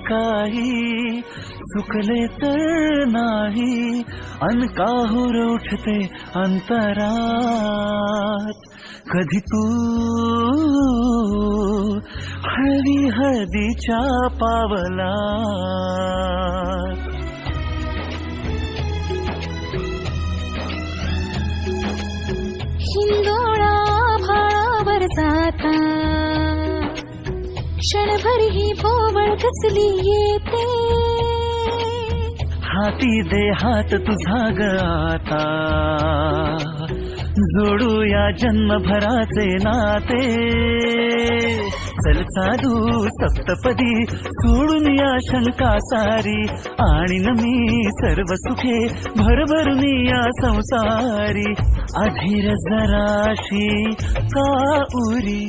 काही चुकले तर नाही अनकाहूर उठते अंतरात कधी तू हळवी हळदीच्या पावलात हिंदोळा भाळावर जाता क्षणभर ही भोवळ कसली येते हाती दे हात तुझा ग आता जोडूया जन्मभराचे नाते चल चालू सप्तपदी सोडून या शंका सारी आणि मी सर्व सुखे भरभरून या संसारी अधीर जराशी का उरी